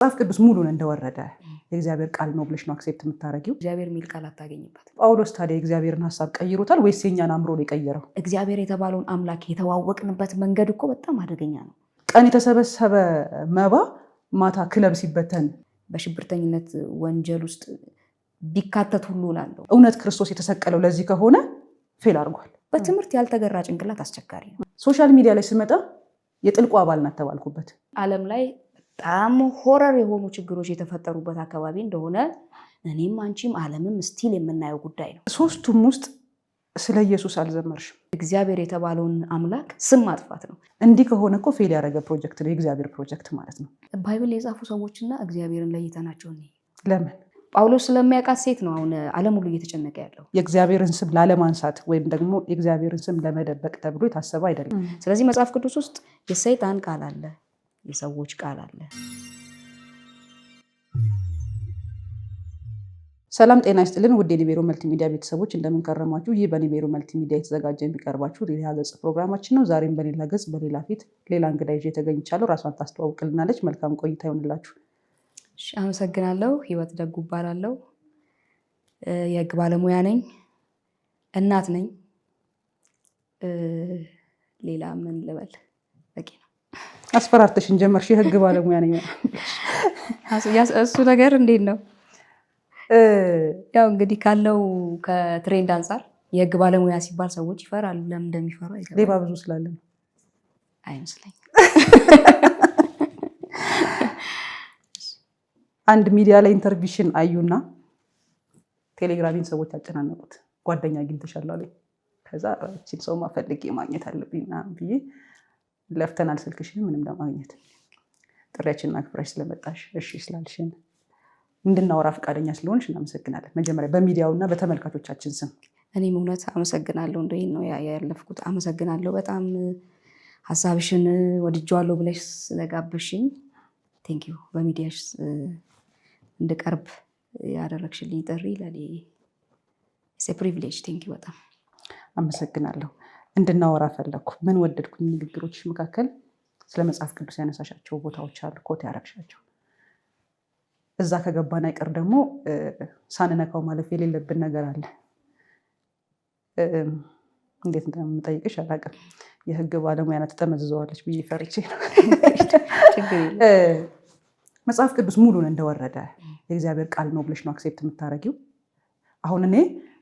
መጽሐፍ ቅዱስ ሙሉን እንደወረደ የእግዚአብሔር ቃል ነው ብለሽ ነው አክሴፕት የምታረጊው? እግዚአብሔር የሚል ቃል አታገኝበት። ጳውሎስ ታዲያ የእግዚአብሔርን ሐሳብ ቀይሮታል ወይስ የኛን አምሮ ነው የቀየረው? እግዚአብሔር የተባለውን አምላክ የተዋወቅንበት መንገድ እኮ በጣም አደገኛ ነው። ቀን የተሰበሰበ መባ ማታ ክለብ ሲበተን በሽብርተኝነት ወንጀል ውስጥ ቢካተት ሁሉ ላለው እውነት ክርስቶስ የተሰቀለው ለዚህ ከሆነ ፌል አድርጓል። በትምህርት ያልተገራ ጭንቅላት አስቸጋሪ ነው። ሶሻል ሚዲያ ላይ ስመጣ የጥልቁ አባል ናት ተባልኩበት። ዓለም ላይ በጣም ሆረር የሆኑ ችግሮች የተፈጠሩበት አካባቢ እንደሆነ እኔም አንቺም ዓለምም ስቲል የምናየው ጉዳይ ነው። ሶስቱም ውስጥ ስለ ኢየሱስ አልዘመርሽም። እግዚአብሔር የተባለውን አምላክ ስም ማጥፋት ነው። እንዲህ ከሆነ እኮ ፌል ያደረገ ፕሮጀክት ነው የእግዚአብሔር ፕሮጀክት ማለት ነው። ባይብል የጻፉ ሰዎችና እግዚአብሔርን ለይተናቸው ነው። ለምን? ጳውሎስ ስለሚያውቃት ሴት ነው አሁን ዓለም ሁሉ እየተጨነቀ ያለው። የእግዚአብሔርን ስም ላለማንሳት ወይም ደግሞ የእግዚአብሔርን ስም ለመደበቅ ተብሎ የታሰበ አይደለም። ስለዚህ መጽሐፍ ቅዱስ ውስጥ የሰይጣን ቃል አለ፣ የሰዎች ቃል አለ። ሰላም ጤና ይስጥልን ውድ የኒቤሮ መልቲሚዲያ ቤተሰቦች እንደምን ከረማችሁ? ይህ በኒቤሮ መልቲሚዲያ የተዘጋጀ የሚቀርባችሁ ሌላ ገጽ ፕሮግራማችን ነው። ዛሬም በሌላ ገጽ በሌላ ፊት ሌላ እንግዳ ይዤ ተገኝቻለሁ። ራሷን ታስተዋውቅልናለች። መልካም ቆይታ ይሆንላችሁ። አመሰግናለሁ። ህይወት ደጉ እባላለሁ። የህግ ባለሙያ ነኝ፣ እናት ነኝ። ሌላ ምን ልበል? በቂ ነው። አስፈራርተሽን ጀመርሽ። የህግ ባለሙያ ነኝ። እሱ ነገር እንዴት ነው? ያው እንግዲህ ካለው ከትሬንድ አንጻር የህግ ባለሙያ ሲባል ሰዎች ይፈራሉ። ለምን እንደሚፈሩ አይገባም። ሌባ ብዙ ስላለ ነው አይመስለኝም። አንድ ሚዲያ ላይ ኢንተርቪሽን አዩና ቴሌግራሚን ሰዎች አጨናነቁት። ጓደኛ አግኝተሻል አሉኝ። ከዛ እቺን ሰው ፈልጌ ማግኘት አለብኝ ብዬ ለፍተናል ስልክሽን ምንም ለማግኘት ጥሪያችንን አክብረሽ ስለመጣሽ እሺ ስላልሽን እንድናወራ ፈቃደኛ ስለሆንሽ እናመሰግናለን። መጀመሪያ በሚዲያው እና በተመልካቾቻችን ስም እኔም እውነት አመሰግናለሁ። እንደው ነው ያለፍኩት። አመሰግናለሁ በጣም ሀሳብሽን ወድጄዋለሁ ብለሽ ስለጋበሽኝ ቴንኪዩ። በሚዲያሽ እንድቀርብ ያደረግሽልኝ ጥሪ ለኔ ፕሪቪሌጅ። ቴንኪዩ በጣም አመሰግናለሁ። እንድናወራ ፈለግኩ። ምን ወደድኩኝ? ንግግሮችሽ መካከል ስለ መጽሐፍ ቅዱስ ያነሳሻቸው ቦታዎች አሉ፣ ኮት ያረግሻቸው። እዛ ከገባን አይቀር ደግሞ ሳንነካው ማለፍ የሌለብን ነገር አለ። እንዴት እንደምጠይቅሽ አላውቅም። የህግ ባለሙያና ተጠመዝዘዋለች ብዬ ፈርቼ ነው። መጽሐፍ ቅዱስ ሙሉን እንደወረደ የእግዚአብሔር ቃል ነው ብለሽ ነው አክሴፕት የምታረጊው? አሁን እኔ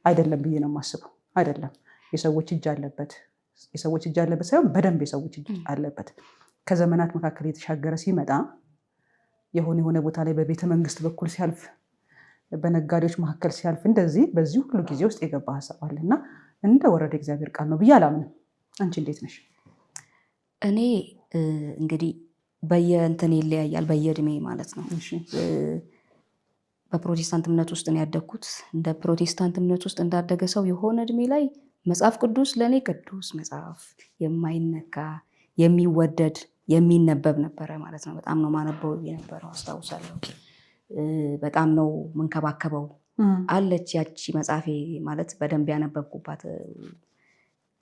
አይደለም ብዬ ነው የማስበው። አይደለም፣ የሰዎች እጅ አለበት። የሰዎች እጅ አለበት ሳይሆን በደንብ የሰዎች እጅ አለበት። ከዘመናት መካከል የተሻገረ ሲመጣ የሆነ ቦታ ላይ በቤተ መንግስት በኩል ሲያልፍ፣ በነጋዴዎች መካከል ሲያልፍ፣ እንደዚህ በዚህ ሁሉ ጊዜ ውስጥ የገባ ሀሳብ አለ እና እንደወረደ እግዚአብሔር ቃል ነው ብዬ አላምንም። አንቺ እንዴት ነሽ? እኔ እንግዲህ በየእንትን ይለያያል፣ በየእድሜ ማለት ነው። በፕሮቴስታንት እምነት ውስጥ ነው ያደግኩት። እንደ ፕሮቴስታንት እምነት ውስጥ እንዳደገ ሰው የሆነ እድሜ ላይ መጽሐፍ ቅዱስ ለእኔ ቅዱስ መጽሐፍ፣ የማይነካ የሚወደድ የሚነበብ ነበረ ማለት ነው። በጣም ነው ማነበው የነበረው አስታውሳለሁ። በጣም ነው መንከባከበው። አለች ያቺ መጽሐፌ ማለት በደንብ ያነበብኩባት፣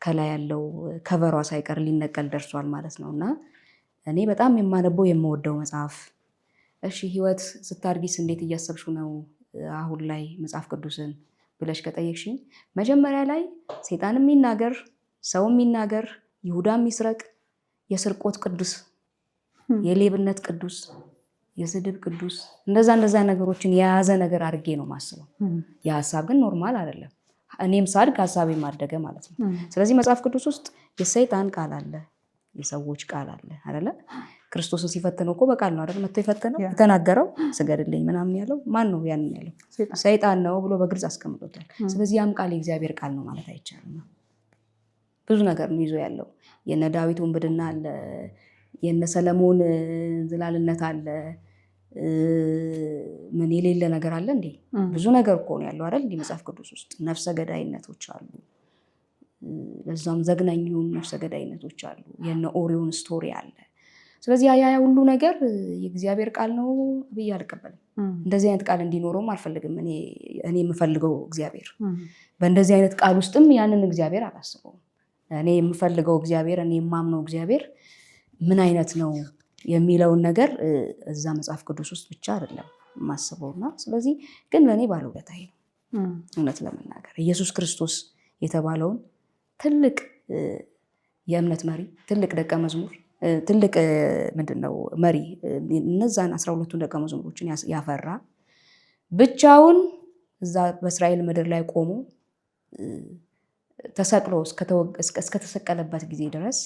ከላይ ያለው ከቨሯ ሳይቀር ሊነቀል ደርሷል ማለት ነው። እና እኔ በጣም የማነበው የምወደው መጽሐፍ። እሺ ህይወት ስታድጊስ እንዴት እያሰብሽው ነው አሁን ላይ መጽሐፍ ቅዱስን ብለሽ ከጠየቅሽኝ፣ መጀመሪያ ላይ ሰይጣን የሚናገር ሰው የሚናገር ይሁዳ የሚስረቅ የስርቆት ቅዱስ፣ የሌብነት ቅዱስ፣ የስድብ ቅዱስ፣ እንደዛ ነገሮችን የያዘ ነገር አድርጌ ነው ማስበው። የሀሳብ ግን ኖርማል አይደለም። እኔም ሳድግ ሀሳቤ ማደገ ማለት ነው። ስለዚህ መጽሐፍ ቅዱስ ውስጥ የሰይጣን ቃል አለ፣ የሰዎች ቃል አለ አይደለ? ክርስቶስን ሲፈትነው እኮ በቃል ነው አይደል? መጥቶ የፈተነው የተናገረው ስገድልኝ ምናምን ያለው ማን ነው? ያንን ያለው ሰይጣን ነው ብሎ በግልጽ አስቀምጦታል። ስለዚህ ያም ቃል የእግዚአብሔር ቃል ነው ማለት አይቻልም። ብዙ ነገር ነው ይዞ ያለው። የነ ዳዊት ውንብድና አለ፣ የነ ሰለሞን ዝላልነት አለ። ምን የሌለ ነገር አለ እንዴ? ብዙ ነገር እኮ ነው ያለው አይደል? እንዲህ መጽሐፍ ቅዱስ ውስጥ ነፍሰ ገዳይነቶች አሉ፣ ለዛም ዘግናኝ የሆኑ ነፍሰ ገዳይነቶች አሉ። የነ ኦሪዮን ስቶሪ አለ። ስለዚህ ያ ሁሉ ነገር የእግዚአብሔር ቃል ነው ብዬ አልቀበልም። እንደዚህ አይነት ቃል እንዲኖረውም አልፈልግም። እኔ የምፈልገው እግዚአብሔር በእንደዚህ አይነት ቃል ውስጥም ያንን እግዚአብሔር አላስበውም። እኔ የምፈልገው እግዚአብሔር፣ እኔ የማምነው እግዚአብሔር ምን አይነት ነው የሚለውን ነገር እዛ መጽሐፍ ቅዱስ ውስጥ ብቻ አይደለም ማስበውና ስለዚህ ግን ለእኔ ባለውለታዬ ነው። እውነት ለመናገር ኢየሱስ ክርስቶስ የተባለውን ትልቅ የእምነት መሪ፣ ትልቅ ደቀ መዝሙር፣ ትልቅ ምንድነው መሪ እነዛን 12ቱን ደቀ መዝሙሮችን ያፈራ ብቻውን እዛ በእስራኤል ምድር ላይ ቆሞ ተሰቅሎ እስከተሰቀለበት ጊዜ ድረስ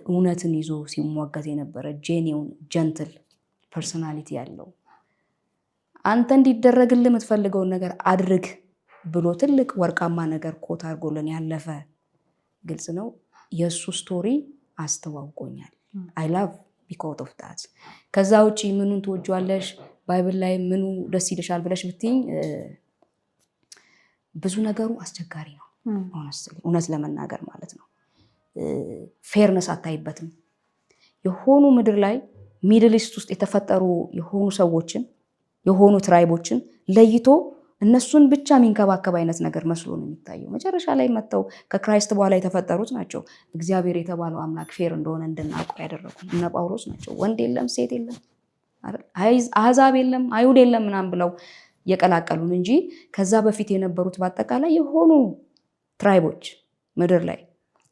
እውነትን ይዞ ሲሟገት የነበረ ጄኒውን ጀንትል ፐርሶናሊቲ ያለው አንተ እንዲደረግልህ የምትፈልገውን ነገር አድርግ ብሎ ትልቅ ወርቃማ ነገር ኮት አድርጎልን ያለፈ ግልጽ ነው። የእሱ ስቶሪ አስተዋውቆኛል። አይ ላቭ ቢኮዝ ኦፍ ዳት። ከዛ ውጭ ምኑን ትወጂዋለሽ ባይብል ላይ ምኑ ደስ ይልሻል ብለሽ ብትይኝ ብዙ ነገሩ አስቸጋሪ ነው። እውነት ለመናገር ማለት ነው። ፌርነስ አታይበትም። የሆኑ ምድር ላይ ሚድል ኢስት ውስጥ የተፈጠሩ የሆኑ ሰዎችን የሆኑ ትራይቦችን ለይቶ እነሱን ብቻ የሚንከባከብ አይነት ነገር መስሎ ነው የሚታየው። መጨረሻ ላይ መጥተው ከክራይስት በኋላ የተፈጠሩት ናቸው እግዚአብሔር የተባለው አምላክ ፌር እንደሆነ እንድናውቀው ያደረጉ እነ ጳውሎስ ናቸው። ወንድ የለም ሴት የለም አህዛብ የለም አይሁድ የለም ምናምን ብለው የቀላቀሉን እንጂ ከዛ በፊት የነበሩት በአጠቃላይ የሆኑ ትራይቦች ምድር ላይ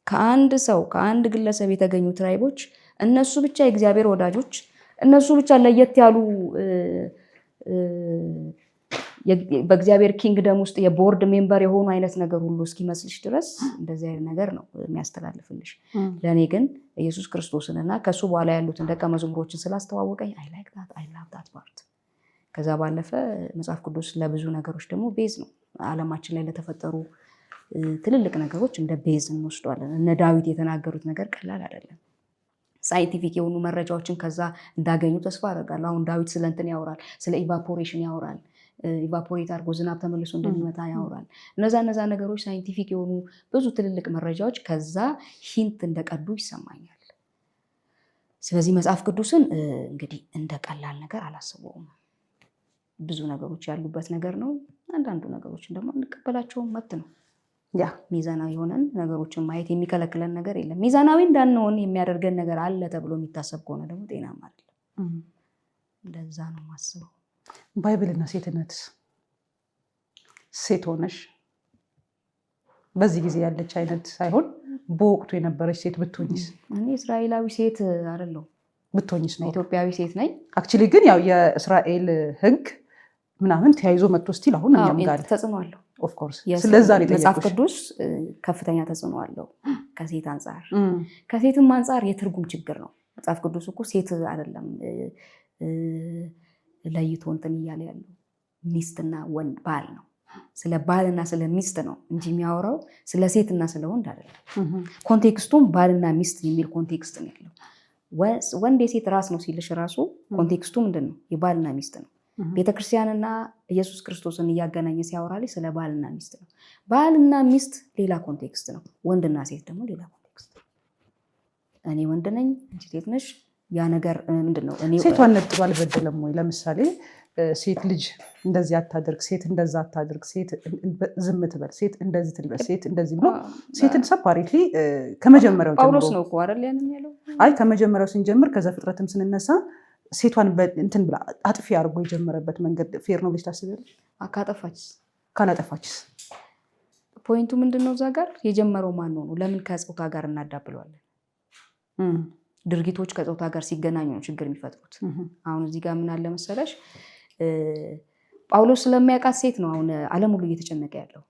ከአንድ ሰው ከአንድ ግለሰብ የተገኙ ትራይቦች እነሱ ብቻ የእግዚአብሔር ወዳጆች፣ እነሱ ብቻ ለየት ያሉ በእግዚአብሔር ኪንግደም ውስጥ የቦርድ ሜምበር የሆኑ አይነት ነገር ሁሉ እስኪመስልሽ ድረስ እንደዚህ አይነት ነገር ነው የሚያስተላልፍልሽ። ለእኔ ግን ኢየሱስ ክርስቶስንና ከሱ በኋላ ያሉትን ደቀ መዝሙሮችን ስላስተዋወቀኝ አይ ላይክ ዳት አይ ላቭ ዳት ፓርት። ከዛ ባለፈ መጽሐፍ ቅዱስ ለብዙ ነገሮች ደግሞ ቤዝ ነው። ዓለማችን ላይ ለተፈጠሩ ትልልቅ ነገሮች እንደ ቤዝ እንወስዷለን። እነ ዳዊት የተናገሩት ነገር ቀላል አይደለም። ሳይንቲፊክ የሆኑ መረጃዎችን ከዛ እንዳገኙ ተስፋ አደርጋለሁ። አሁን ዳዊት ስለ እንትን ያወራል፣ ስለ ኢቫፖሬሽን ያወራል። ኢቫፖሬት አድርጎ ዝናብ ተመልሶ እንደሚመታ ያወራል። እነዛ ነገሮች ሳይንቲፊክ የሆኑ ብዙ ትልልቅ መረጃዎች ከዛ ሂንት እንደቀዱ ይሰማኛል። ስለዚህ መጽሐፍ ቅዱስን እንግዲህ እንደ ቀላል ነገር አላስበውም። ብዙ ነገሮች ያሉበት ነገር ነው። አንዳንዱ ነገሮችን ደግሞ እንቀበላቸውም መብት ነው። ያ ሚዛናዊ የሆነን ነገሮችን ማየት የሚከለክለን ነገር የለም። ሚዛናዊ እንዳንሆን የሚያደርገን ነገር አለ ተብሎ የሚታሰብ ከሆነ ደግሞ ጤናማ አይደለም። እንደዛ ነው የማስበው። ባይብልና ሴትነትስ? ሴት ሆነሽ በዚህ ጊዜ ያለች አይነት ሳይሆን በወቅቱ የነበረች ሴት ብትሆኝስ? እኔ እስራኤላዊ ሴት አይደለሁም። ብትሆኝስ ነው? ኢትዮጵያዊ ሴት ነኝ። አክቹዋሊ ግን ያው የእስራኤል ሕግ ምናምን ተያይዞ መጥቶ ስቲል አሁን እኛም ጋር ተጽዕኖ አለው። ኦፍ ኮርስ ስለዛ ነው መጽሐፍ ቅዱስ ከፍተኛ ተጽዕኖ አለው ከሴት አንጻር። ከሴትም አንጻር የትርጉም ችግር ነው። መጽሐፍ ቅዱስ እኮ ሴት አይደለም ለይቶ እንትን እያለ ያለው ሚስትና ወንድ ባል ነው። ስለ ባልና ስለ ሚስት ነው እንጂ የሚያወራው ስለ ሴትና ስለ ወንድ አይደለም። ኮንቴክስቱም ባልና ሚስት የሚል ኮንቴክስት ነው ያለው። ወንድ የሴት ራስ ነው ሲልሽ ራሱ ኮንቴክስቱ ምንድን ነው? የባልና ሚስት ነው። ቤተክርስቲያንና ኢየሱስ ክርስቶስን እያገናኘ ሲያወራልሽ ስለ ባልና ሚስት ነው። ባልና ሚስት ሌላ ኮንቴክስት ነው። ወንድና ሴት ደግሞ ሌላ ኮንቴክስት ነው። እኔ ወንድ ነኝ፣ አንቺ ሴት ነሽ። ያ ነገር ምንድነው? ሴቷን ነጥሎ አልበደለም ወይ? ለምሳሌ ሴት ልጅ እንደዚህ አታድርግ፣ ሴት እንደዛ አታድርግ፣ ሴት ዝም ትበል፣ ሴት እንደዚህ ትልበል፣ ሴት እንደዚህ ብሎ ሴትን ሰፓሬትሊ ከመጀመሪያው ጀምሮ ጳውሎስ ነው እኮ አይደል ያንን ያለው? አይ ከመጀመሪያው ስንጀምር ከዘፍጥረትም ስንነሳ ሴቷን እንትን ብላ አጥፊ አድርጎ የጀመረበት መንገድ ፌር ነው ብለሽ ታስቢያለሽ? ካላጠፋችስ? ፖይንቱ ምንድን ነው? እዛ ጋር የጀመረው ማን ነው? ለምን ከፆታ ጋር እናዳብለዋለን? ድርጊቶች ከፆታ ጋር ሲገናኙ ነው ችግር የሚፈጥሩት። አሁን እዚህ ጋር ምን አለ መሰለሽ፣ ጳውሎስ ስለሚያውቃት ሴት ነው አሁን ዓለም ሁሉ እየተጨነቀ ያለው።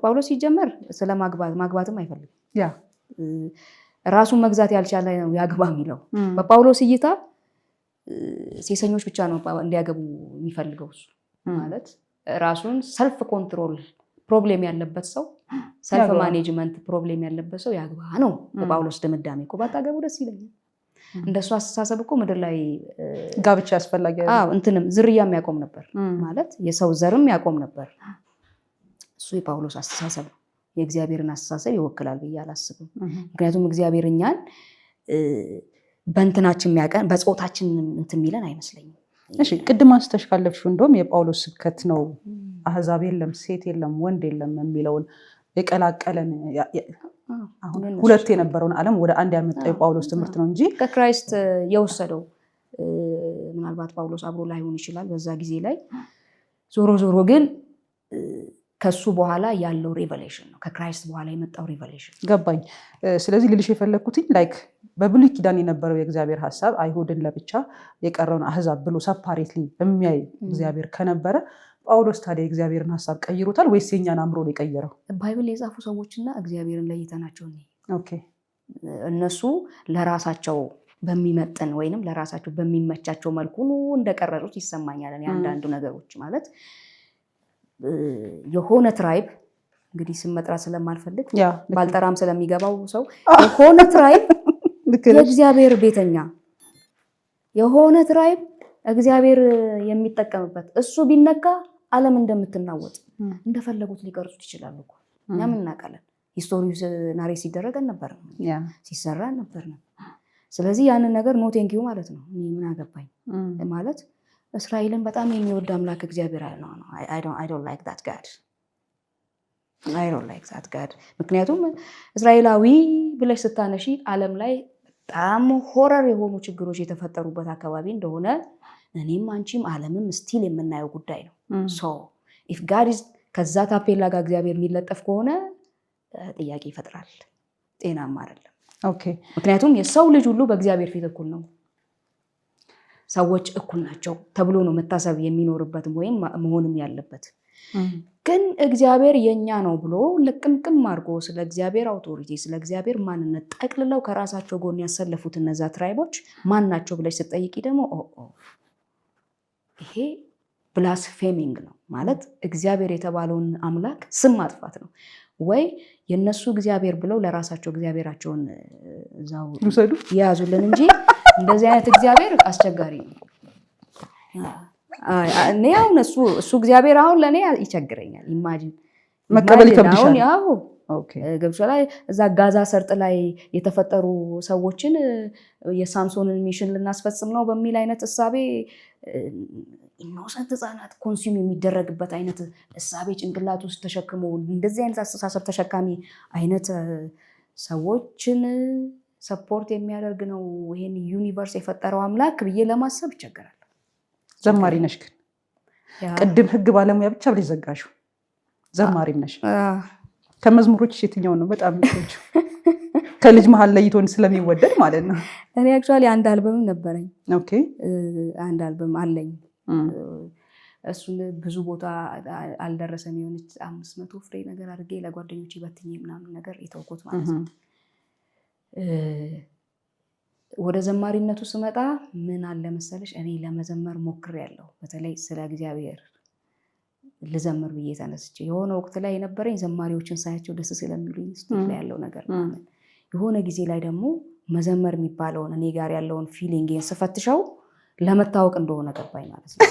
ጳውሎስ ሲጀመር ስለ ማግባትም አይፈልግም። ራሱን መግዛት ያልቻለ ነው ያግባ የሚለው። በጳውሎስ እይታ ሴሰኞች ብቻ ነው እንዲያገቡ የሚፈልገው። እሱ ማለት ራሱን ሰልፍ ኮንትሮል ፕሮብሌም ያለበት ሰው፣ ሰልፍ ማኔጅመንት ፕሮብሌም ያለበት ሰው ያግባ ነው በጳውሎስ ድምዳሜ እኮ። ባታገቡ ደስ ይለኛል። እንደሱ አስተሳሰብ እኮ ምድር ላይ ጋብቻ ያስፈላጊ እንትንም ዝርያም ያቆም ነበር ማለት የሰው ዘርም ያቆም ነበር። እሱ የጳውሎስ አስተሳሰብ ነው። የእግዚአብሔርን አስተሳሰብ ይወክላል ብዬ አላስብም። ምክንያቱም እግዚአብሔር እኛን በእንትናችን የሚያቀን በፆታችን እንትን የሚለን አይመስለኝም። እሺ ቅድም አንስተሽ ካለፍሽው እንደውም የጳውሎስ ስብከት ነው አህዛብ የለም ሴት የለም ወንድ የለም የሚለውን የቀላቀለን አሁን ሁለት የነበረውን ዓለም ወደ አንድ ያመጣው ጳውሎስ ትምህርት ነው እንጂ ከክራይስት የወሰደው ምናልባት ጳውሎስ አብሮ ላይሆን ይችላል በዛ ጊዜ ላይ ዞሮ ግን ከሱ በኋላ ያለው ሪቨሌሽን ነው ከክራይስት በኋላ የመጣው ሪቨሌሽን ገባኝ። ስለዚህ ልልሽ የፈለኩትኝ ላይክ በብሉይ ኪዳን የነበረው የእግዚአብሔር ሐሳብ አይሁድን ለብቻ የቀረውን አህዛብ ብሎ ሰፓሬትሊ የሚያይ እግዚአብሔር ከነበረ ጳውሎስ ታዲያ የእግዚአብሔርን ሐሳብ ቀይሮታል ወይስ የኛን አምሮ ነው የቀየረው? ባይብል የጻፉ ሰዎችና እግዚአብሔርን ለይተናቸው ነው። ኦኬ እነሱ ለራሳቸው በሚመጥን ወይንም ለራሳቸው በሚመቻቸው መልኩ እንደቀረጹት ይሰማኛል። አንዳንዱ ነገሮች ማለት የሆነ ትራይብ እንግዲህ ስም መጥራት ስለማልፈልግ ባልጠራም ስለሚገባው ሰው የሆነ ትራይብ የእግዚአብሔር ቤተኛ የሆነ ትራይብ እግዚአብሔር የሚጠቀምበት እሱ ቢነካ ዓለም እንደምትናወጥ እንደፈለጉት ሊቀርጹት ይችላሉ እኮ እኛም እናውቃለን። ሂስቶሪው ናሬት ሲደረግ ነበር ሲሰራ ነበር። ስለዚህ ያንን ነገር ኖ ቴንኪው ማለት ነው። ምን አገባኝ ማለት እስራኤልን በጣም የሚወድ አምላክ እግዚአብሔር ነው። I don't like that God ምክንያቱም እስራኤላዊ ብለሽ ስታነሺ ዓለም ላይ በጣም ሆረር የሆኑ ችግሮች የተፈጠሩበት አካባቢ እንደሆነ እኔም አንቺም ዓለምም ስቲል የምናየው ጉዳይ ነው። ሶ ኢፍ ጋድ ኢዝ ከዛ ታፔላ ጋር እግዚአብሔር የሚለጠፍ ከሆነ ጥያቄ ይፈጥራል። ጤናማ አይደለም። ኦኬ ምክንያቱም የሰው ልጅ ሁሉ በእግዚአብሔር ፊት እኩል ነው። ሰዎች እኩል ናቸው ተብሎ ነው መታሰብ የሚኖርበትም ወይም መሆንም ያለበት። ግን እግዚአብሔር የኛ ነው ብሎ ልቅምቅም አድርጎ ስለ እግዚአብሔር አውቶሪቲ ስለ እግዚአብሔር ማንነት ጠቅልለው ከራሳቸው ጎን ያሰለፉት እነዛ ትራይቦች ማን ናቸው ብለሽ ስትጠይቂ ደግሞ ይሄ ብላስፌሚንግ ነው ማለት እግዚአብሔር የተባለውን አምላክ ስም ማጥፋት ነው። ወይ የነሱ እግዚአብሔር ብለው ለራሳቸው እግዚአብሔራቸውን እዛው ያዙልን እንጂ እንደዚህ አይነት እግዚአብሔር አስቸጋሪ ነው። አሁን እሱ እግዚአብሔር አሁን ለእኔ ይቸግረኛል። ኢማጂን መቀበል ይከብድሻል። ያው ገብቶ ላይ እዛ ጋዛ ሰርጥ ላይ የተፈጠሩ ሰዎችን የሳምሶንን ሚሽን ልናስፈጽም ነው በሚል አይነት እሳቤ ኢኖሰንት ህፃናት ኮንሱም የሚደረግበት አይነት እሳቤ ጭንቅላት ውስጥ ተሸክሞ እንደዚህ አይነት አስተሳሰብ ተሸካሚ አይነት ሰዎችን ሰፖርት የሚያደርግ ነው ይሄን ዩኒቨርስ የፈጠረው አምላክ ብዬ ለማሰብ ይቸግራል። ዘማሪ ነሽ ግን ቅድም ህግ ባለሙያ ብቻ ብለሽ ዘጋሽው። ዘማሪ ነሽ። ከመዝሙሮች የትኛው ነው በጣም የምትወጂው? ከልጅ መሀል ለይቶን ስለሚወደድ ማለት ነው። እኔ አክቹዋሊ አንድ አልበም ነበረኝ። ኦኬ አንድ አልበም አለኝ። እሱን ብዙ ቦታ አልደረሰም። የሆነች 500 ፍሬ ነገር አድርጌ ለጓደኞቼ በትኜ ምናምን ነገር የተውኩት ማለት ነው። ወደ ዘማሪነቱ ስመጣ ምን አለ መሰለሽ እኔ ለመዘመር ሞክሬያለሁ። በተለይ ስለ እግዚአብሔር ልዘምር ብዬ ተነስቼ የሆነ ወቅት ላይ የነበረኝ ዘማሪዎችን ሳያቸው ደስ ስለሚሉኝ ስቴጅ ላይ ያለው ነገር ማለት የሆነ ጊዜ ላይ ደግሞ መዘመር የሚባለውን እኔ ጋር ያለውን ፊሊንግን ስፈትሸው ለመታወቅ እንደሆነ ገባኝ ማለት ነው።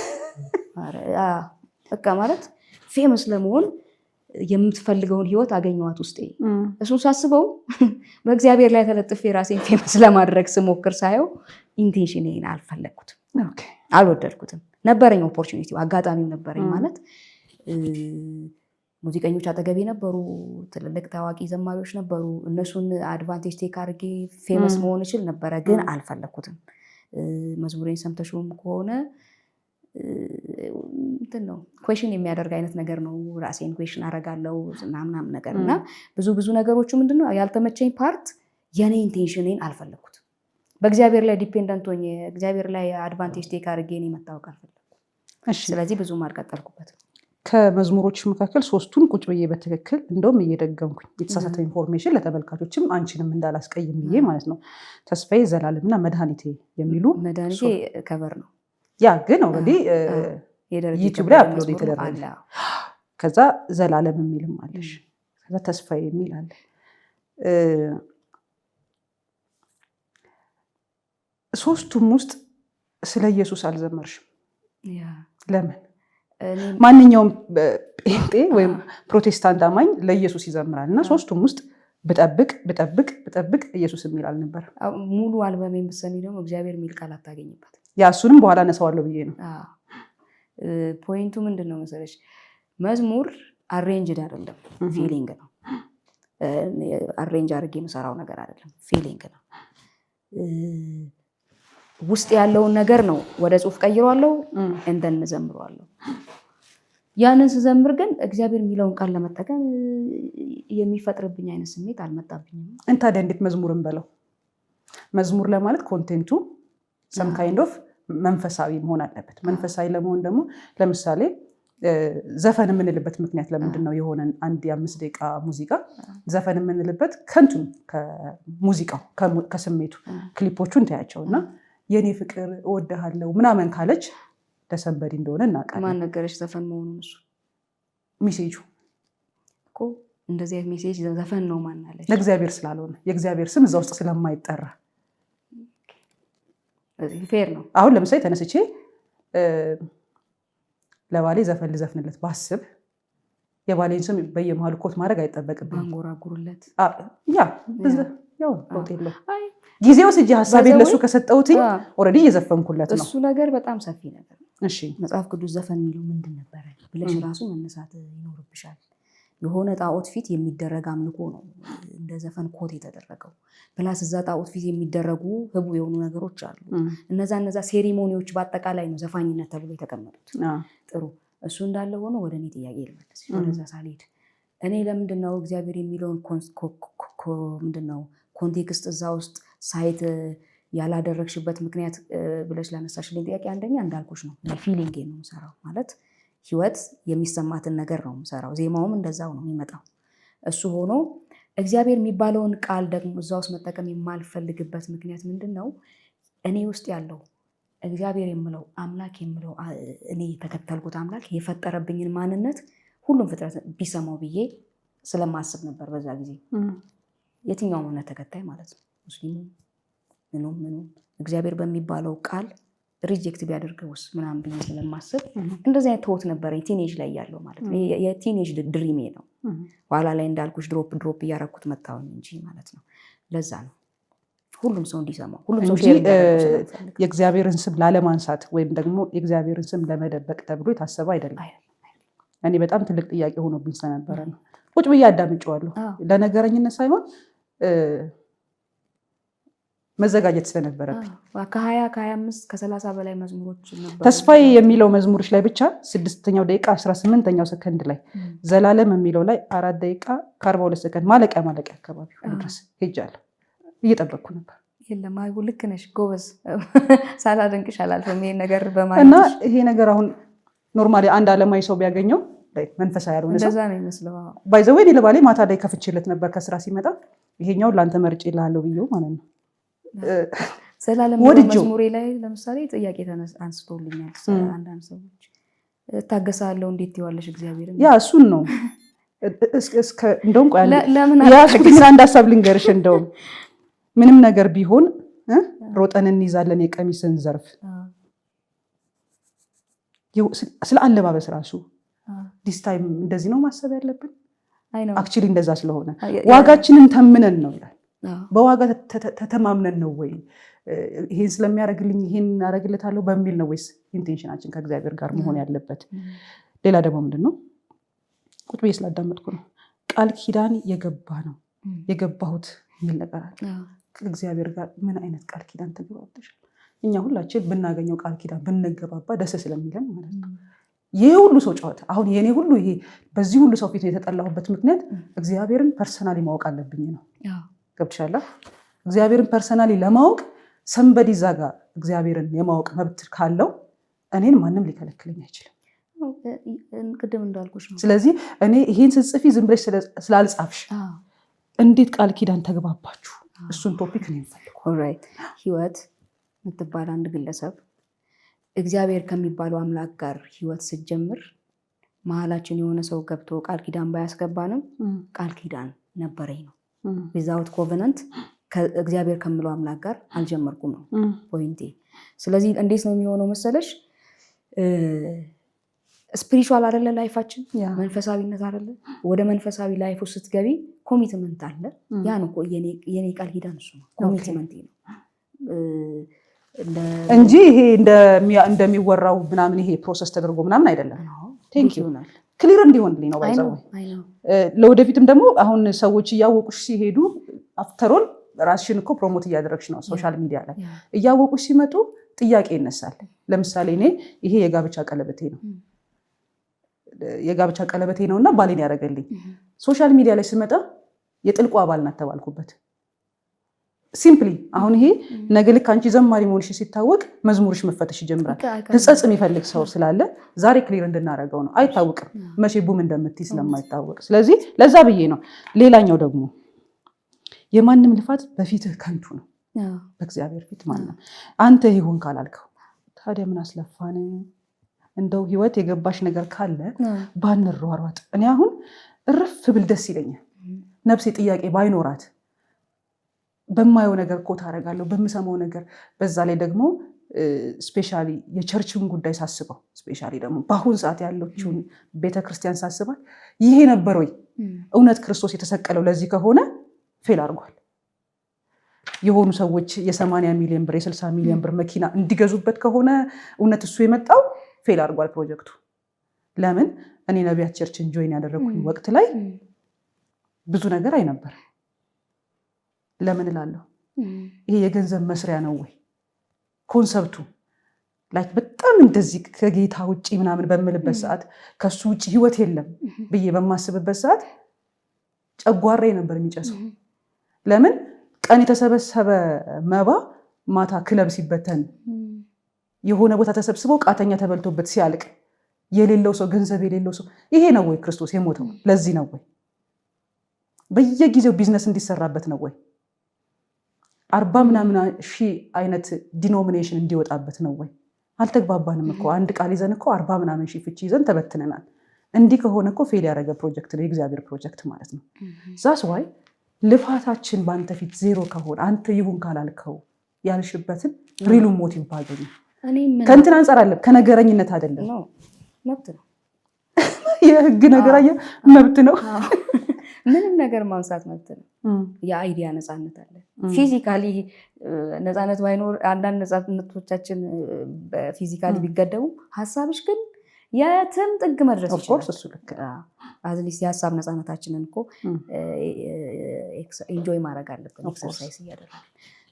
በቃ ማለት ፌመስ ለመሆን የምትፈልገውን ህይወት አገኘዋት ውስጤ። እሱን ሳስበው በእግዚአብሔር ላይ ተለጥፌ ራሴን ፌመስ ለማድረግ ስሞክር ሳየው ኢንቴንሽኔን አልፈለግኩትም፣ አልወደድኩትም። ነበረኝ ኦፖርቹኒቲ አጋጣሚው ነበረኝ ማለት ሙዚቀኞች አጠገቤ ነበሩ፣ ትልልቅ ታዋቂ ዘማሪዎች ነበሩ። እነሱን አድቫንቴጅ ቴክ አድርጌ ፌመስ መሆን እችል ነበረ፣ ግን አልፈለግኩትም። መዝሙሬን ሰምተሽውም ከሆነ እንትን ነው ኩዌሽን የሚያደርግ አይነት ነገር ነው። ራሴን ኩዌሽን አደርጋለሁ ምናምን ነገር እና ብዙ ነገሮቹ ምንድነው ያልተመቸኝ ፓርት የኔ ኢንቴንሽኔን አልፈለግኩትም። በእግዚአብሔር ላይ ዲፔንደንት ሆኜ እግዚአብሔር ላይ አድቫንቴጅ ቴክ አድርጌ እኔ መታወቅ አልፈለግኩም። ስለዚህ ብዙም አልቀጠልኩበትም። ከመዝሙሮች መካከል ሶስቱን ቁጭ ብዬ በትክክል እንደውም እየደገምኩኝ የተሳሳተ ኢንፎርሜሽን ለተመልካቾችም አንቺንም እንዳላስቀይም ብዬ ማለት ነው ተስፋዬ፣ ዘላለምና መድኃኒቴ የሚሉ መድኃኒቴ ከበር ነው ያ ግን ኦልሬዲ ዩቲዩብ ላይ አፕሎድ የተደረገ ከዛ ዘላለም የሚልም አለሽ ከዛ ተስፋዬ የሚል አለ። ሶስቱም ውስጥ ስለ ኢየሱስ አልዘመርሽም። ለምን? ማንኛውም ጴንጤ ወይም ፕሮቴስታንት አማኝ ለኢየሱስ ይዘምራል እና ሶስቱም ውስጥ ብጠብቅ ኢየሱስ የሚል አልነበር። ሙሉ አልበም የምትሰሚ ደግሞ እግዚአብሔር የሚል ቃል አታገኝበት። ያ እሱንም በኋላ ነሳዋለሁ ብዬ ነው። ፖይንቱ ምንድን ነው መሰለሽ፣ መዝሙር አሬንጅድ አይደለም፣ ፊሊንግ ነው። አሬንጅ አድርጌ የምሰራው ነገር አይደለም። ፊሊንግ ነው። ውስጥ ያለውን ነገር ነው ወደ ጽሁፍ ቀይሯለሁ እንደን ዘምሯለሁ። ያንን ስዘምር ግን እግዚአብሔር የሚለውን ቃል ለመጠቀም የሚፈጥርብኝ አይነት ስሜት አልመጣብኝም። እንታዲያ እንዴት መዝሙርን በለው? መዝሙር ለማለት ኮንቴንቱ ሰም ካይንድ ኦፍ መንፈሳዊ መሆን አለበት። መንፈሳዊ ለመሆን ደግሞ ለምሳሌ ዘፈን የምንልበት ምክንያት ለምንድን ነው? የሆነን አንድ የ5 ደቂቃ ሙዚቃ ዘፈን የምንልበት ከንቱን ከሙዚቃው ከስሜቱ ክሊፖቹን ታያቸው እና የኔ ፍቅር እወድሃለሁ ምናምን ካለች ለሰንበዲ እንደሆነ እናውቃለን። ማን ነገረሽ ዘፈን መሆኑን? እሱ ሜሴጁ እኮ እንደዚህ አይነት ሜሴጅ ዘፈን ነው ማን አለች? ለእግዚአብሔር ስላልሆነ የእግዚአብሔር ስም እዛ ውስጥ ስለማይጠራ ፌር ነው። አሁን ለምሳሌ ተነስቼ ለባሌ ዘፈን ልዘፍንለት ባስብ የባሌን ስም በየመሃሉ ኮት ማድረግ አይጠበቅብኝ። አንጎራጉሩለት ያው ለውጥ የለው። ጊዜው ስጂ ሀሳቤን ለሱ ከሰጠሁትኝ ኦልሬዲ እየዘፈንኩለት ነው። እሱ ነገር በጣም ሰፊ ነገር ነው። እሺ መጽሐፍ ቅዱስ ዘፈን የሚለው ምንድን ነበረ ብለሽ ራሱ መነሳት ይኖርብሻል። የሆነ ጣዖት ፊት የሚደረግ አምልኮ ነው እንደ ዘፈን ኮት የተደረገው። ፕላስ እዛ ጣዖት ፊት የሚደረጉ ህቡ የሆኑ ነገሮች አሉ። እነዛ ሴሪሞኒዎች በአጠቃላይ ነው ዘፋኝነት ተብሎ የተቀመጡት። ጥሩ፣ እሱ እንዳለ ሆኖ ወደ እኔ ጥያቄ ልመለስ። ወደዛ ሳልሄድ እኔ ለምንድነው እግዚአብሔር የሚለውን ምንድነው ኮንቴክስት እዛ ውስጥ ሳይት ያላደረግሽበት ምክንያት ብለሽ ላነሳሽልኝ ጥያቄ፣ አንደኛ እንዳልኩሽ ነው ፊሊንግ ነው የምሰራው። ማለት ህይወት የሚሰማትን ነገር ነው የምሰራው። ዜማውም እንደዛው ነው የሚመጣው። እሱ ሆኖ እግዚአብሔር የሚባለውን ቃል ደግሞ እዛ ውስጥ መጠቀም የማልፈልግበት ምክንያት ምንድን ነው? እኔ ውስጥ ያለው እግዚአብሔር የምለው አምላክ የምለው እኔ የተከተልኩት አምላክ የፈጠረብኝን ማንነት ሁሉም ፍጥረት ቢሰማው ብዬ ስለማስብ ነበር። በዛ ጊዜ የትኛውም እምነት ተከታይ ማለት ነው፣ ሙስሊሙ ምኑም እግዚአብሔር በሚባለው ቃል ሪጀክት ቢያደርገውስ ምናምን ብዬ ስለማስብ እንደዚህ አይነት ተውት ነበር ቲኔጅ ላይ ያለው ማለት ነው። የቲኔጅ ድሪሜ ነው። ኋላ ላይ እንዳልኩሽ ድሮፕ እያረኩት መጣሁኝ እንጂ ማለት ነው። ለዛ ነው ሁሉም ሰው እንዲሰማው ሁሉም ሰው የእግዚአብሔርን ስም ላለማንሳት ወይም ደግሞ የእግዚአብሔርን ስም ለመደበቅ ተብሎ የታሰበ አይደለም። እኔ በጣም ትልቅ ጥያቄ ሆኖብኝ ስለነበረ ነው ቁጭ ብዬ አዳምጬዋለሁ። ለነገረኝነት ሳይሆን መዘጋጀት ስለነበረብኝ ከ20 ከ25 ከ30 በላይ መዝሙሮች ነበሩ። ተስፋዬ የሚለው መዝሙሮች ላይ ብቻ 6ኛው ደቂቃ 18ኛው ሰከንድ ላይ ዘላለም የሚለው ላይ 4 ደቂቃ ከ42 ሰከንድ ማለቂያ አካባቢ ድረስ ሄጃለሁ። እየጠበቅኩ ነበር። የለም አይ ልክ ነሽ ጎበዝ፣ ሳላደንቅሽ አላልፈም ይሄን ነገር በማለት እና ይሄ ነገር አሁን ኖርማሊ አንድ ዓለማዊ ሰው ቢያገኘው መንፈሳዊ ያልሆነ ሰው እንደዛ ነው የሚመስለው። ባይ ዘ ወይ ለባሌ ማታ ላይ ከፍቼለት ነበር ከስራ ሲመጣ ይሄኛው ላንተ መርጬልሃለሁ ብዬው ማለት ነው። ዘላለም መዝሙሬ ላይ ለምሳሌ ጥያቄ አንስቶልኛል አንዳንድ ሰዎች። ታገሳለሁ እንዴት ይዋለሽ እግዚአብሔር ያ እሱን ነው እንደውም ቆይ ያስኩትን አንድ ሀሳብ ልንገርሽ። እንደውም ምንም ነገር ቢሆን ሮጠን እንይዛለን የቀሚስን ዘርፍ። ስለ አለባበስ ራሱ ዲስ ታይም እንደዚህ ነው ማሰብ ያለብን። አክቹሊ እንደዛ ስለሆነ ዋጋችንን ተምነን ነው ይላል። በዋጋ ተተማምነን ነው ወይ ይሄን ስለሚያደርግልኝ ይሄን እናደርግለታለሁ በሚል ነው ወይስ ኢንቴንሽናችን ከእግዚአብሔር ጋር መሆን ያለበት? ሌላ ደግሞ ምንድን ነው ቁጭ ብዬ ስላዳመጥኩ ነው ቃል ኪዳን የገባ ነው የገባሁት የሚል ነገር አለ። ከእግዚአብሔር ጋር ምን አይነት ቃል ኪዳን ተገባብተሽ? እኛ ሁላችን ብናገኘው ቃል ኪዳን ብንገባባ ደስ ስለሚለን ማለት ነው። ይሄ ሁሉ ሰው ጨዋታ አሁን የኔ ሁሉ ይሄ በዚህ ሁሉ ሰው ፊት የተጠላሁበት ምክንያት እግዚአብሔርን ፐርሰናሊ ማወቅ አለብኝ ነው። ገብቶሻል? እግዚአብሔርን ፐርሰናሊ ለማወቅ ሰንበዲ እዛ ጋር እግዚአብሔርን የማወቅ መብት ካለው እኔን ማንም ሊከለክለኝ አይችልም። ቅድም እንዳልኩሽ ነው። ስለዚህ እኔ ይሄን ስትጽፊ ዝም ብለሽ ስላልጻፍሽ እንዴት ቃል ኪዳን ተግባባችሁ? እሱን ቶፒክ ነው የምፈልገው። ኦልራይት ህይወት የምትባል አንድ ግለሰብ እግዚአብሔር ከሚባለው አምላክ ጋር ህይወት ስትጀምር መሀላችን የሆነ ሰው ገብቶ ቃል ኪዳን ባያስገባንም ቃል ኪዳን ነበረኝ ነው። ዊዛውት ኮቨናንት እግዚአብሔር ከምለው አምላክ ጋር አልጀመርኩም ነው ፖይንቴ። ስለዚህ እንዴት ነው የሚሆነው መሰለሽ? ስፒሪቹዋል አይደለ ላይፋችን፣ መንፈሳዊነት አይደለ? ወደ መንፈሳዊ ላይፍ ውስጥ ስትገቢ ኮሚትመንት አለ። ያን እኮ የኔ ቃል ኪዳን እሱ ነው፣ ኮሚትመንት ነው እንጂ ይሄ እንደሚወራው ምናምን ይሄ ፕሮሰስ ተደርጎ ምናምን አይደለም። ቴንክ ዩ ክሊር እንዲሆንልኝ ነው ባይዘው። ለወደፊትም ደግሞ አሁን ሰዎች እያወቁሽ ሲሄዱ አፍተሮል ራስሽን እኮ ፕሮሞት እያደረግሽ ነው ሶሻል ሚዲያ ላይ እያወቁሽ ሲመጡ ጥያቄ ይነሳል። ለምሳሌ እኔ ይሄ የጋብቻ ቀለበቴ ነውና ባሌን ያደረገልኝ ሶሻል ሚዲያ ላይ ስመጣ የጥልቁ አባል ናት ተባልኩበት። ሲምፕሊ አሁን ይሄ ነገ ልክ አንቺ ዘማሪ መሆንሽ ሲታወቅ መዝሙርሽ መፈተሽ ይጀምራል። ህጸጽ የሚፈልግ ሰው ስላለ ዛሬ ክሊር እንድናደርገው ነው። አይታወቅም መቼ ቡም እንደምትይ ስለማይታወቅ፣ ስለዚህ ለዛ ብዬ ነው። ሌላኛው ደግሞ የማንም ልፋት በፊትህ ከንቱ ነው በእግዚአብሔር ፊት ማለት ነው። አንተ ይሁን ካላልከው ታዲያ ምን አስለፋን? እንደው ህይወት የገባሽ ነገር ካለ ባንሯሯጥ። እኔ አሁን እርፍ ብል ደስ ይለኛል። ነፍሴ ጥያቄ ባይኖራት በማየው ነገር እኮ ታደርጋለሁ በምሰማው ነገር። በዛ ላይ ደግሞ ስፔሻሊ የቸርችን ጉዳይ ሳስበው ስፔሻሊ ደግሞ በአሁን ሰዓት ያለችውን ቤተክርስቲያን ሳስባት ይሄ ነበር ወይ እውነት ክርስቶስ የተሰቀለው? ለዚህ ከሆነ ፌል አድርጓል። የሆኑ ሰዎች የ80 ሚሊዮን ብር የ60 ሚሊዮን ብር መኪና እንዲገዙበት ከሆነ እውነት እሱ የመጣው ፌል አድርጓል ፕሮጀክቱ። ለምን እኔ ነቢያት ቸርችን ጆይን ያደረኩኝ ወቅት ላይ ብዙ ነገር አይነበር። ለምን እላለሁ ይሄ የገንዘብ መስሪያ ነው ወይ ኮንሰፕቱ? ላይክ በጣም እንደዚህ ከጌታ ውጪ ምናምን በምልበት ሰዓት ከሱ ውጪ ህይወት የለም ብዬ በማስብበት ሰዓት ጨጓሬ ነበር የሚጨሰው። ለምን ቀን የተሰበሰበ መባ ማታ ክለብ ሲበተን የሆነ ቦታ ተሰብስበው ቃተኛ ተበልቶበት ሲያልቅ የሌለው ሰው ገንዘብ የሌለው ሰው ይሄ ነው ወይ ክርስቶስ የሞተው? ለዚህ ነው ወይ በየጊዜው ቢዝነስ እንዲሰራበት ነው ወይ 40 ምናምን ሺህ አይነት ዲኖሚኔሽን እንዲወጣበት ነው ወይ? አልተግባባንም እኮ አንድ ቃል ይዘን እኮ 40 ምናምን ሺህ ፍቺ ይዘን ተበትነናል። እንዲህ ከሆነ እኮ ፌል ያደረገ ፕሮጀክት ነው የእግዚአብሔር ፕሮጀክት ማለት ነው። ዛስ ዋይ ልፋታችን በአንተ ፊት ዜሮ ከሆነ አንተ ይሁን ካላልከው ያልሽበትን ሪሉ ሞቲቭ ባገኝ ከእንትን አንጻር አለ ከነገረኝነት አይደለም። መብት ነው የህግ ነገር አየ መብት ነው። ምንም ነገር ማንሳት መብት ነው። የአይዲያ ነፃነት አለ። ፊዚካሊ ነፃነት ባይኖር አንዳንድ ነፃነቶቻችን በፊዚካሊ ቢገደቡ ሀሳብሽ ግን የትም ጥግ መድረስ ይችላል። አትሊስት የሀሳብ ነፃነታችንን እኮ ኢንጆይ ማድረግ አለብን ኤክሰርሳይዝ እያደረግን።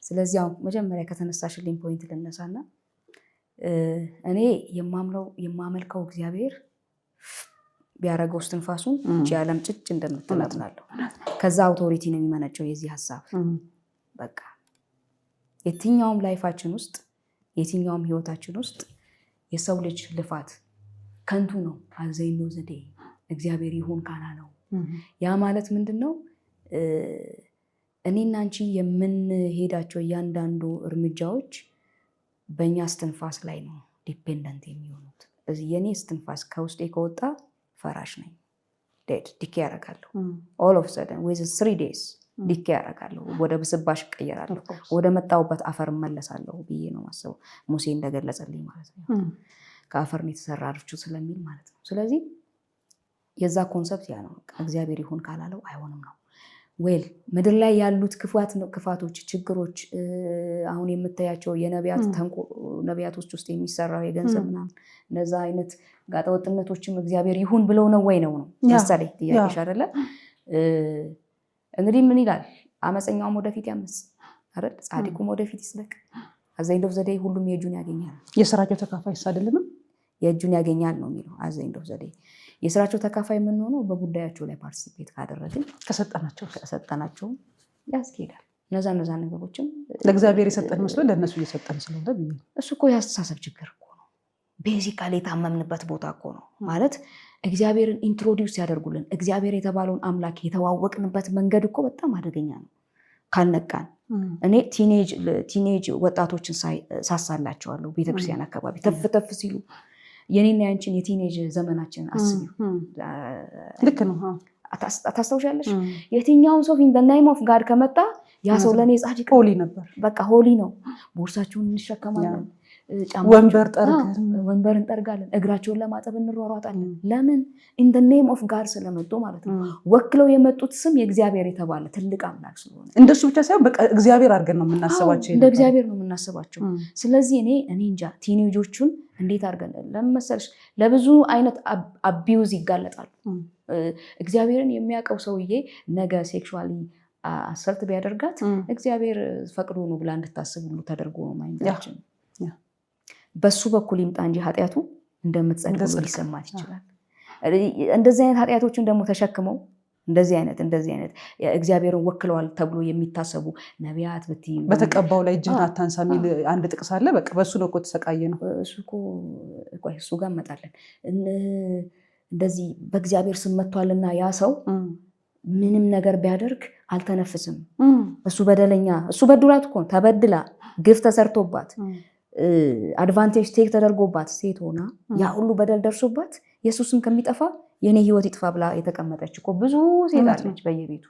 ስለዚህ አሁን መጀመሪያ ከተነሳሽልኝ ፖይንት ልነሳና እኔ የማመልከው እግዚአብሔር ቢያደረገው እስትንፋሱን እቺ ዓለም ጭጭ እንደምትላጥናለሁ። ከዛ አውቶሪቲ ነው የሚመነጨው የዚህ ሀሳብ። በቃ የትኛውም ላይፋችን ውስጥ የትኛውም ህይወታችን ውስጥ የሰው ልጅ ልፋት ከንቱ ነው። አዘይኖ ዘዴ እግዚአብሔር ይሁን ካላለው ያ ማለት ምንድነው? እኔና አንቺ የምንሄዳቸው እያንዳንዱ እርምጃዎች በእኛ እስትንፋስ ላይ ነው ዲፔንደንት የሚሆኑት። የኔ እስትንፋስ ከውስጤ ከወጣ ፈራሽ ነኝ፣ ዲኬ ያደርጋለሁ። ኦል ኦፍ ሰደን ዊዝ 3 days ዲኬ ያደርጋለሁ፣ ወደ ብስባሽ እቀየራለሁ፣ ወደ መጣሁበት አፈር እመለሳለሁ ብዬ ነው ማሰበው። ሙሴ እንደገለጸልኝ ማለት ነው ከአፈር ነው የተሰራችው ስለሚል ማለት ነው። ስለዚህ የዛ ኮንሰፕት ያ ነው። እግዚአብሔር ይሁን ካላለው አይሆንም ነው። ዌል ምድር ላይ ያሉት ክፋቶች፣ ችግሮች አሁን የምታያቸው ነቢያቶች ውስጥ የሚሰራው የገንዘብ ምናምን እነዛ አይነት ጋጠወጥነቶችም እግዚአብሔር ይሁን ብለው ነው ወይ ነው መሰለኝ ጥያቄሽ አይደለ? እንግዲህ ምን ይላል? አመፀኛውም ወደፊት ያመፅ አይደል? ጻድቁም ወደፊት ይስለቅ። አዘይንዶ ዘዴ ሁሉም የእጁን ያገኛል። የስራቸው ተካፋይ አይደለም የእጁን ያገኛል ነው የሚለው። አዘይንዶ ዘዴ የስራቸው ተካፋይ የምንሆነው በጉዳያቸው ላይ ፓርቲሲፔት ካደረግን ከሰጠናቸው ያስኬዳል። እነዛ ነገሮችም ለእግዚአብሔር የሰጠን መስሎ ለእነሱ እየሰጠን ስለሆነ እሱ እኮ የአስተሳሰብ ችግር እኮ ነው። ቤዚካሊ የታመምንበት ቦታ እኮ ነው ማለት እግዚአብሔርን ኢንትሮዲውስ ያደርጉልን እግዚአብሔር የተባለውን አምላክ የተዋወቅንበት መንገድ እኮ በጣም አደገኛ ነው ካልነቃን። እኔ ቲኔጅ ወጣቶችን ሳሳላቸዋለሁ ቤተክርስቲያን አካባቢ ተፍ ሲሉ የኔና ያንቺን የቲኔጅ ዘመናችንን አስቢ። ልክ ነው። ታስታውሻለሽ? የትኛውን ሰው ኢን ዘ ኔም ኦፍ ጋድ ከመጣ ያ ሰው ለኔ ጻድቅ ሆሊ ነበር። በቃ ሆሊ ነው። ቦርሳችሁን እንሸከማለን፣ ወንበር ጠርገን ወንበር እንጠርጋለን፣ እግራቸውን ለማጠብ እንሯሯጣለን። ለምን? ኢን ዘ ኔም ኦፍ ጋድ ስለመጡ ማለት ነው። ወክለው የመጡት ስም የእግዚአብሔር የተባለ ትልቅ አምላክ ስለሆነ እንደሱ ብቻ ሳይሆን በቃ እግዚአብሔር አድርገን ነው የምናስባቸው፣ እንደ እግዚአብሔር ነው የምናስባቸው። ስለዚህ እኔ እንጃ ቲኔጆቹን እንዴት አድርገን ለመሰልሽ ለብዙ አይነት አቢዩዝ ይጋለጣሉ። እግዚአብሔርን የሚያውቀው ሰውዬ ነገ ሴክሹዋሊ አሰርት ቢያደርጋት እግዚአብሔር ፈቅዶ ነው ብላ እንድታስብ ሁሉ ተደርጎ ነው ማይንዳችን። በሱ በኩል ይምጣ እንጂ ኃጢአቱ እንደምትጸድቅ ብሎ ሊሰማት ይችላል። እንደዚህ አይነት ኃጢአቶችን ደግሞ ተሸክመው እንደዚህ አይነት እግዚአብሔርን ወክለዋል ተብሎ የሚታሰቡ ነቢያት ብትይ በተቀባው ላይ እጅህን አታንሳ የሚል አንድ ጥቅስ አለ። በቃ በሱ ነው እኮ ተሰቃየ ነው። እሱ ጋር እንመጣለን። እንደዚህ በእግዚአብሔር ስም መጥቷልና ያ ሰው ምንም ነገር ቢያደርግ አልተነፍስም። እሱ በደለኛ፣ እሱ በድሏት እኮ ተበድላ ግፍ ተሰርቶባት አድቫንቴጅ ቴክ ተደርጎባት ሴት ሆና ያ ሁሉ በደል ደርሶባት ኢየሱስም ከሚጠፋ የኔ ህይወት ይጥፋ ብላ የተቀመጠች እኮ ብዙ ሴት አለች በየቤቱ።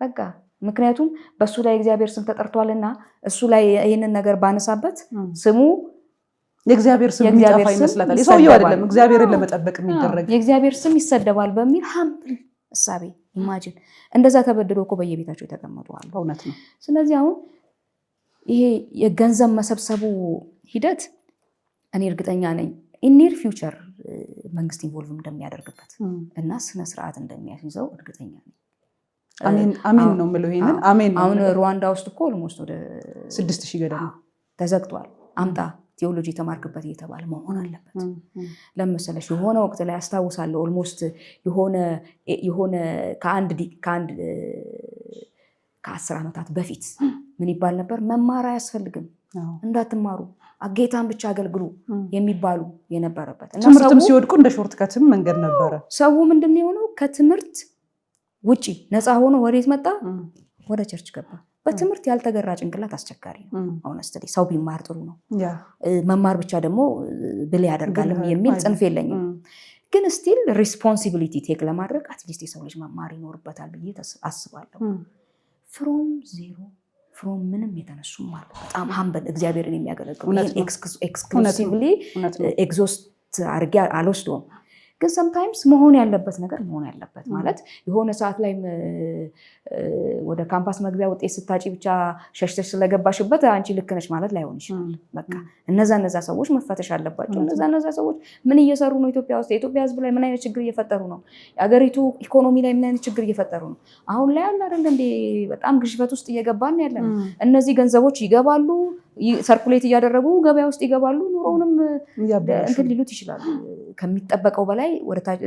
በቃ ምክንያቱም በሱ ላይ እግዚአብሔር ስም ተጠርቷልና እሱ ላይ ይሄንን ነገር ባነሳበት ስሙ የእግዚአብሔር ስም የሚጠፋ ይመስላታል። የሰውየው አይደለም እግዚአብሔርን ለመጠበቅ የሚደረግ የእግዚአብሔር ስም ይሰደባል በሚል ሀምብል እሳቤ ኢማጂን እንደዛ ተበድሎ እኮ በየቤታቸው የተቀመጡ አሉ። እውነት ነው። ስለዚህ አሁን ይሄ የገንዘብ መሰብሰቡ ሂደት እኔ እርግጠኛ ነኝ ኢኒር ፊውቸር መንግስት ኢንቮልቭ እንደሚያደርግበት እና ስነ ስርዓት እንደሚያስይዘው እርግጠኛ ነኝ። አሜን ነው የምለው። ይሄንን አሜን ነው። አሁን ሩዋንዳ ውስጥ እኮ ኦልሞስት ወደ 6000 ገደማ ተዘግቷል። አምጣ ቴዎሎጂ የተማርክበት እየተባለ መሆን አለበት። ለምሳሌ የሆነ ወቅት ላይ አስታውሳለሁ ኦልሞስት የሆነ ከ10 ዓመታት በፊት ምን ይባል ነበር? መማር አያስፈልግም፣ እንዳትማሩ ጌታን ብቻ አገልግሉ የሚባሉ የነበረበት ትምህርትም ሲወድቁ እንደ ሾርት ከትም መንገድ ነበረ። ሰው ምንድን ነው የሆነው? ከትምህርት ውጪ ነፃ ሆኖ ወዴት መጣ? ወደ ቸርች ገባ። በትምህርት ያልተገራ ጭንቅላት አስቸጋሪ ነው። ሆነስትሊ ሰው ቢማር ጥሩ ነው። መማር ብቻ ደግሞ ብል ያደርጋል የሚል ጽንፍ የለኝም። ግን ስቲል ሪስፖንሲቢሊቲ ቴክ ለማድረግ አትሊስት የሰው ልጅ መማር ይኖርበታል ብዬ አስባለሁ። ፍሮም ዜሮ ፍሮም ምንም የተነሱ ማለት በጣም ሀምብል እግዚአብሔርን የሚያገለግሉ ኤክስክሉሲቭሊ ኤግዞስት አድርጌ አልወስደውም። ግን ሰምታይምስ መሆን ያለበት ነገር መሆን ያለበት ማለት የሆነ ሰዓት ላይ ወደ ካምፓስ መግቢያ ውጤት ስታጪ ብቻ ሸሽተሽ ስለገባሽበት አንቺ ልክ ነሽ ማለት ላይሆን ይችላል። በቃ እነዛ ሰዎች መፈተሽ አለባቸው። እነዛ ሰዎች ምን እየሰሩ ነው? ኢትዮጵያ ውስጥ የኢትዮጵያ ሕዝብ ላይ ምን አይነት ችግር እየፈጠሩ ነው? የአገሪቱ ኢኮኖሚ ላይ ምን አይነት ችግር እየፈጠሩ ነው? አሁን ላይ አለ አይደል እንዴ በጣም ግሽበት ውስጥ እየገባን ያለ ነው። እነዚህ ገንዘቦች ይገባሉ፣ ሰርኩሌት እያደረጉ ገበያ ውስጥ ይገባሉ። ኑሮውንም እንትን ሊሉት ይችላሉ። ከሚጠበቀው በላይ ወደታች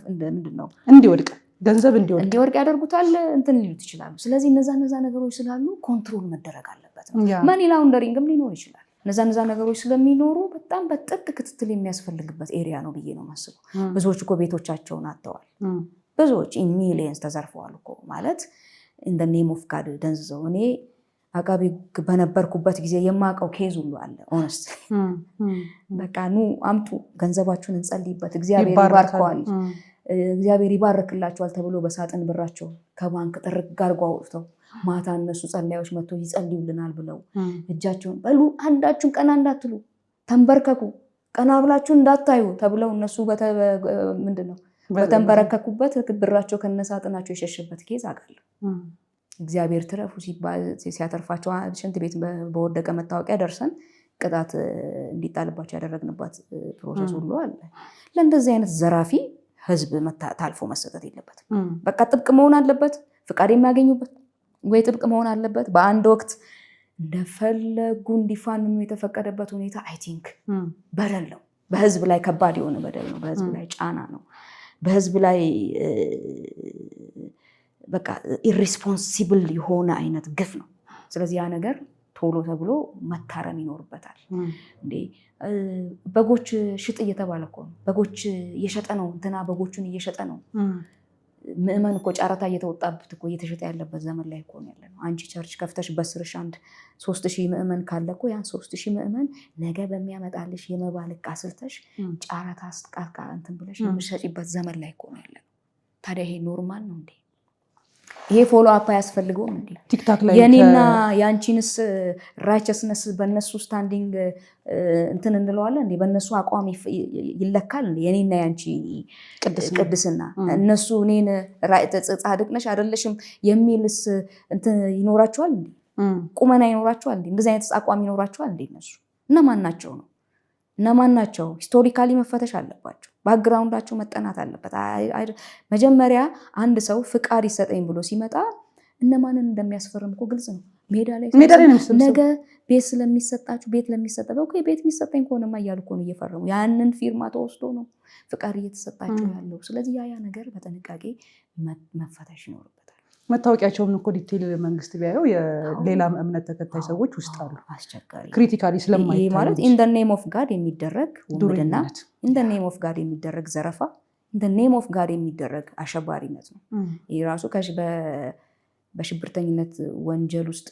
ምንድን ነው እንዲወድቅ ገንዘብ እንዲወድቅ ያደርጉታል። እንትን ሊሉት ይችላሉ። ስለዚህ እነዛ ነገሮች ስላሉ ኮንትሮል መደረግ አለበት። መኒ ላውንደሪንግም ሊኖር ይችላል። እነዛ ነገሮች ስለሚኖሩ በጣም በጥብቅ ክትትል የሚያስፈልግበት ኤሪያ ነው ብዬ ነው የማስበው። ብዙዎች እኮ ቤቶቻቸውን አጥተዋል። ብዙዎች ኢን ሚሊየንስ ተዘርፈዋል እኮ ማለት ኢን ዘ ኔም ኦፍ ጋድ ደንዝዘው። እኔ አቃቢ በነበርኩበት ጊዜ የማውቀው ኬዝ ሁሉ አለ። ኦነስት በቃ ኑ አምጡ ገንዘባችሁን እንጸልይበት፣ እግዚአብሔር ይባርከዋል፣ እግዚአብሔር ይባርክላቸዋል ተብሎ በሳጥን ብራቸው ከባንክ ጥርግ አድርገው አውጥተው ማታ እነሱ ጸላዮች መጥተው ይጸልዩልናል ብለው እጃቸውን በሉ አንዳችሁን ቀና እንዳትሉ ተንበርከኩ፣ ቀና ብላችሁ እንዳታዩ ተብለው እነሱ ምንድነው በተንበረከኩበት ብራቸው ከነሳጥናቸው የሸሸበት ኬዝ አውቃለሁ። እግዚአብሔር ትረፉ ሲያተርፋቸው ሽንት ቤት በወደቀ መታወቂያ ደርሰን ቅጣት እንዲጣልባቸው ያደረግንባት ፕሮሰስ ሁሉ አለ። ለእንደዚህ አይነት ዘራፊ ህዝብ ታልፎ መሰጠት የለበትም። በቃ ጥብቅ መሆን አለበት፣ ፍቃድ የሚያገኙበት ወይ ጥብቅ መሆን አለበት። በአንድ ወቅት እንደፈለጉ እንዲፋንኑ የተፈቀደበት ሁኔታ አይ ቲንክ በደል ነው። በህዝብ ላይ ከባድ የሆነ በደል ነው። በህዝብ ላይ ጫና ነው። በህዝብ ላይ በቃ ኢሪስፖንሲብል የሆነ አይነት ግፍ ነው። ስለዚህ ያ ነገር ቶሎ ተብሎ መታረም ይኖርበታል። እንዴ በጎች ሽጥ እየተባለ እኮ ነው። በጎች እየሸጠ ነው እንትና በጎቹን እየሸጠ ነው። ምእመን እኮ ጨረታ እየተወጣበት እኮ እየተሸጠ ያለበት ዘመን ላይ እኮ ነው ያለነው። አንቺ ቸርች ከፍተሽ በስርሽ አንድ 3000 ምእመን ካለ እኮ ያን 3000 ምእመን ነገ በሚያመጣልሽ የመባ ልክ አስልተሽ ጨረታ አስጥቃካ እንትን ብለሽ የምትሸጪበት ዘመን ላይ እኮ ነው ያለነው። ታዲያ ይሄ ኖርማል ነው እንዴ? ይሄ ፎሎ አፕ አያስፈልገውም እንዴ? ቲክታክ ላይ የኔና የአንቺንስ ራይቸስነስ በእነሱ ስታንዲንግ እንትን እንለዋለን እንዴ? በእነሱ አቋም ይለካል እንዴ? የኔና የአንቺ ቅድስና እነሱ እኔን ጻድቅ ነሽ አይደለሽም የሚልስ እንትን ይኖራቸዋል እንዴ? ቁመና ይኖራቸዋል እንዴ? እንደዚህ አይነት አቋም ይኖራቸዋል እንዴ? እነሱ እነማን ናቸው ነው? እነማን ናቸው? ሂስቶሪካሊ መፈተሽ አለባቸው። ባክግራውንዳቸው መጠናት አለበት። መጀመሪያ አንድ ሰው ፍቃድ ይሰጠኝ ብሎ ሲመጣ እነማንን እንደሚያስፈርም እኮ ግልጽ ነው። ሜዳ ላይ ነገ ቤት ስለሚሰጣችሁ ቤት ለሚሰጠው ቤት የሚሰጠኝ ከሆነማ እያሉ እኮ ነው እየፈረሙ። ያንን ፊርማ ተወስዶ ነው ፍቃድ እየተሰጣቸው ያለው። ስለዚህ ያ ነገር በጥንቃቄ መፈተሽ ይኖርበታል። መታወቂያቸውን እኮ ዲቴል መንግስት ቢያየው የሌላ እምነት ተከታይ ሰዎች ውስጥ አሉ። አስቸጋሪ ክሪቲካሊ ስለማይታይ ማለት ኢን ዘ ኔም ኦፍ ጋድ የሚደረግ ውንብድና፣ ኢን ዘ ኔም ኦፍ ጋድ የሚደረግ ዘረፋ፣ ኢን ዘ ኔም ኦፍ ጋድ የሚደረግ አሸባሪነት ነው። ይህ ራሱ በሽብርተኝነት ወንጀል ውስጥ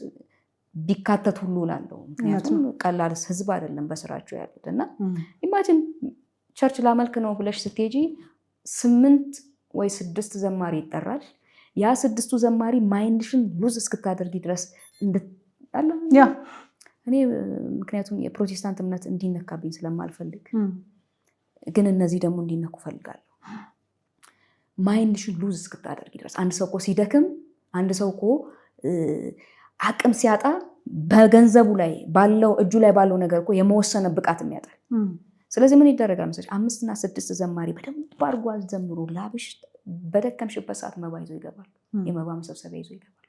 ቢካተት ሁሉ ላለው። ምክንያቱም ቀላል ህዝብ አይደለም በስራቸው ያሉት እና ኢማጂን ቸርች ላመልክ ነው ብለሽ ስትሄጂ 8 ወይ 6 ዘማሪ ይጠራል። ያ 6ቱ ዘማሪ ማይንድሽን ሉዝ እስክታደርጊ ድረስ እኔ ምክንያቱም የፕሮቴስታንት እምነት እንዲነካብኝ ስለማልፈልግ፣ ግን እነዚህ ደግሞ እንዲነኩ ፈልጋለሁ። ማይንድሽን ሉዝ እስክታደርጊ ድረስ አንድ ሰው እኮ ሲደክም፣ አንድ ሰው እኮ አቅም ሲያጣ በገንዘቡ ላይ ባለው እጁ ላይ ባለው ነገር እኮ የመወሰነ ብቃት የሚያጣል። ስለዚህ ምን ይደረጋል መሰለሽ? 5 እና 6 ዘማሪ በደንብ አድርጎ አዘምሮ ላብሽ በደከምሽበት ሰዓት መባ ይዞ ይገባል። የመባ መሰብሰቢያ ይዞ ይገባል።